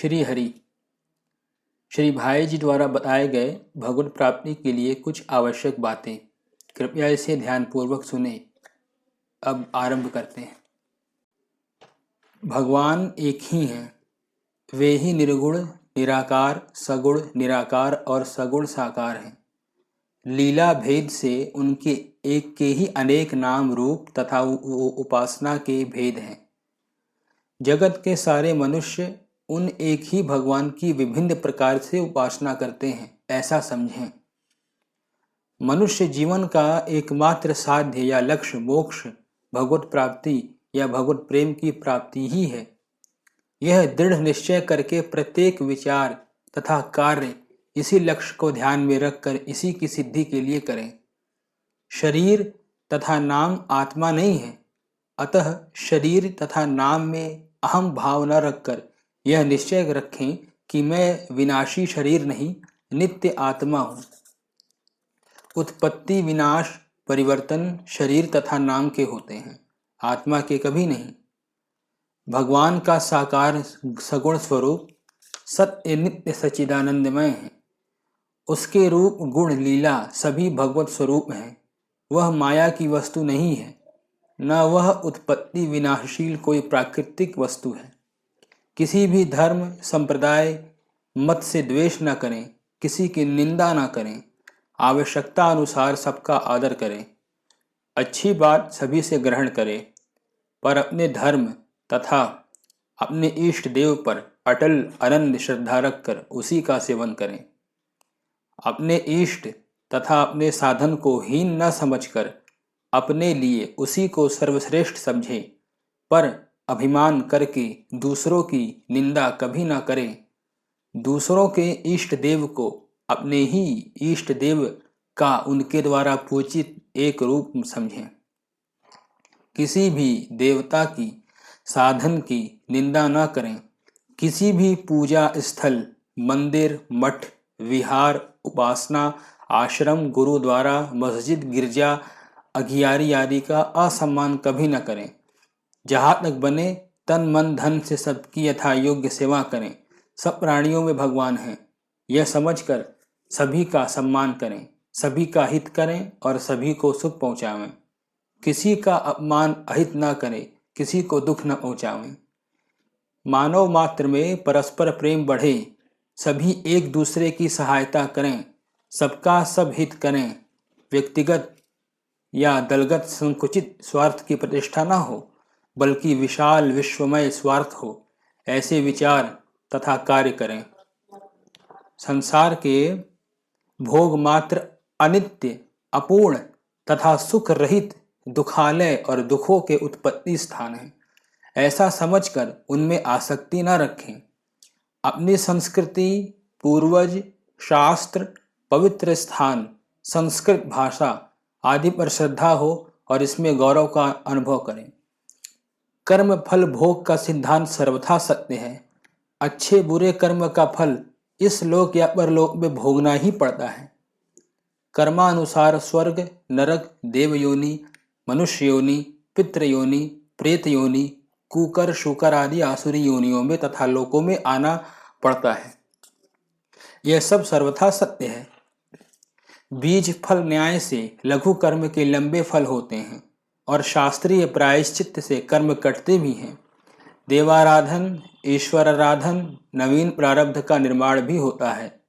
श्री हरि श्री भाई जी द्वारा बताए गए भगवत प्राप्ति के लिए कुछ आवश्यक बातें, कृपया इसे ध्यानपूर्वक सुने। अब आरंभ करते हैं। भगवान एक ही हैं, वे ही निर्गुण, निराकार, सगुण, निराकार और सगुण साकार हैं। लीला भेद से उनके एक के ही अनेक नाम रूप तथा उपासना के भेद हैं। जगत के सारे मनुष्य उन एक ही भगवान की विभिन्न प्रकार से उपासना करते हैं, ऐसा समझें। मनुष्य जीवन का एकमात्र साध्य या लक्ष्य मोक्ष, भगवत प्राप्ति या भगवत प्रेम की प्राप्ति ही है। यह दृढ़ निश्चय करके प्रत्येक विचार तथा कार्य इसी लक्ष्य को ध्यान में रखकर इसी की सिद्धि के लिए करें। शरीर तथा नाम आत्मा नहीं है, अतः शरीर तथा नाम में अहम भाव न रखकर यह निश्चय रखें कि मैं विनाशी शरीर नहीं, नित्य आत्मा हूँ। उत्पत्ति, विनाश, परिवर्तन शरीर तथा नाम के होते हैं, आत्मा के कभी नहीं। भगवान का साकार सगुण स्वरूप सत्य नित्य सच्चिदानंदमय है। उसके रूप गुण लीला सभी भगवत स्वरूप हैं। वह माया की वस्तु नहीं है, न वह उत्पत्ति विनाशशील कोई प्राकृतिक वस्तु है। किसी भी धर्म संप्रदाय मत से द्वेष न करें, किसी की निंदा न करें, आवश्यकता अनुसार सबका आदर करें, अच्छी बात सभी से ग्रहण करें, पर अपने धर्म तथा अपने इष्ट देव पर अटल अनन्य श्रद्धा रखकर उसी का सेवन करें। अपने इष्ट तथा अपने साधन को हीन न समझकर अपने लिए उसी को सर्वश्रेष्ठ समझें, पर अभिमान करके दूसरों की निंदा कभी न करें। दूसरों के इष्ट देव को अपने ही इष्ट देव का उनके द्वारा पूजित एक रूप समझें। किसी भी देवता की साधन की निंदा न करें। किसी भी पूजा स्थल, मंदिर, मठ, विहार, उपासना, आश्रम, गुरुद्वारा, मस्जिद, गिरजा, अघियारी आदि का असम्मान कभी न करें। जहाँ तक बने तन मन धन से सबकी यथा योग्य सेवा करें। सब प्राणियों में भगवान हैं, यह समझकर सभी का सम्मान करें, सभी का हित करें और सभी को सुख पहुँचावें। किसी का अपमान अहित न करें, किसी को दुख न पहुँचावें। मानव मात्र में परस्पर प्रेम बढ़े, सभी एक दूसरे की सहायता करें, सबका सब हित करें। व्यक्तिगत या दलगत संकुचित स्वार्थ की प्रतिष्ठा न हो, बल्कि विशाल विश्वमय स्वार्थ हो, ऐसे विचार तथा कार्य करें। संसार के भोग मात्र अनित्य, अपूर्ण तथा सुख रहित दुखालय और दुखों के उत्पत्ति स्थान हैं, ऐसा समझकर उनमें आसक्ति न रखें। अपनी संस्कृति, पूर्वज, शास्त्र, पवित्र स्थान, संस्कृत भाषा आदि पर श्रद्धा हो और इसमें गौरव का अनुभव करें। कर्म फल भोग का सिद्धांत सर्वथा सत्य है। अच्छे बुरे कर्म का फल इस लोक या परलोक में भोगना ही पड़ता है। कर्मानुसार स्वर्ग, नरक, देव योनि, मनुष्य योनि, पितृ योनि, प्रेत योनि, कुकर, शुकर आदि आसुरी योनियों में तथा लोकों में आना पड़ता है। यह सब सर्वथा सत्य है। बीज फल न्याय से लघु कर्म के लंबे फल होते हैं और शास्त्रीय प्रायश्चित्त से कर्म कटते भी हैं। देवाराधन, ईश्वर आराधन, नवीन प्रारब्ध का निर्माण भी होता है।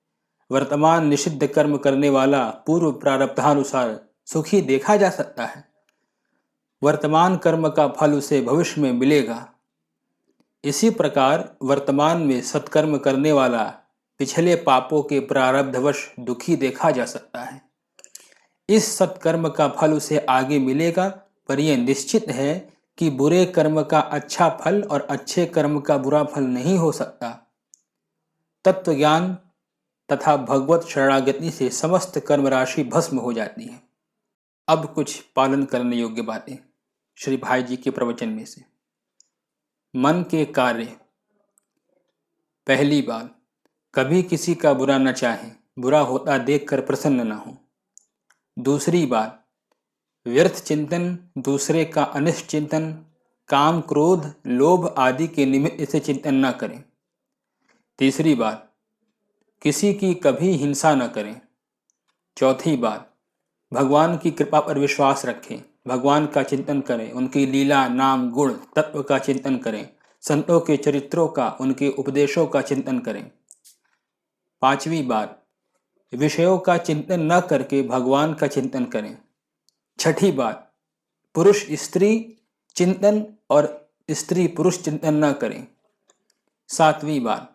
वर्तमान निषिद्ध कर्म करने वाला पूर्व प्रारब्धानुसार सुखी देखा जा सकता है। वर्तमान कर्म का फल उसे भविष्य में मिलेगा। इसी प्रकार वर्तमान में सत्कर्म करने वाला पिछले पापों के प्रारब्धवश दुखी देखा जा सकता है। इस सत्कर्म का फल उसे आगे मिलेगा, पर यह निश्चित है कि बुरे कर्म का अच्छा फल और अच्छे कर्म का बुरा फल नहीं हो सकता। तत्व ज्ञान तथा भगवत शरणागति से समस्त कर्म राशि भस्म हो जाती है। अब कुछ पालन करने योग्य बातें श्री भाई जी के प्रवचन में से। मन के कार्य। पहली बात, कभी किसी का बुरा न चाहें, बुरा होता देखकर प्रसन्न न हो। दूसरी बात, व्यर्थ चिंतन, दूसरे का अनिष्ट चिंतन, काम, क्रोध, लोभ आदि के निमित्त से चिंतन न करें। तीसरी बात, किसी की कभी हिंसा न करें। चौथी बात, भगवान की कृपा पर विश्वास रखें, भगवान का चिंतन करें, उनकी लीला, नाम, गुण, तत्व का चिंतन करें, संतों के चरित्रों का, उनके उपदेशों का चिंतन करें। पांचवी बात, विषयों का चिंतन न करके भगवान का चिंतन करें। छठी बात, पुरुष स्त्री चिंतन और स्त्री पुरुष चिंतन न करें। सातवीं बात,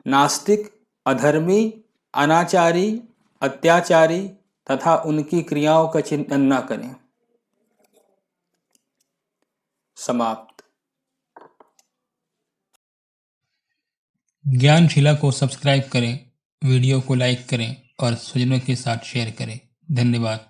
नास्तिक, अधर्मी, अनाचारी, अत्याचारी तथा उनकी क्रियाओं का चिंतन न करें। समाप्त। ज्ञानशिला को सब्सक्राइब करें, वीडियो को लाइक करें और स्वजनों के साथ शेयर करें। धन्यवाद।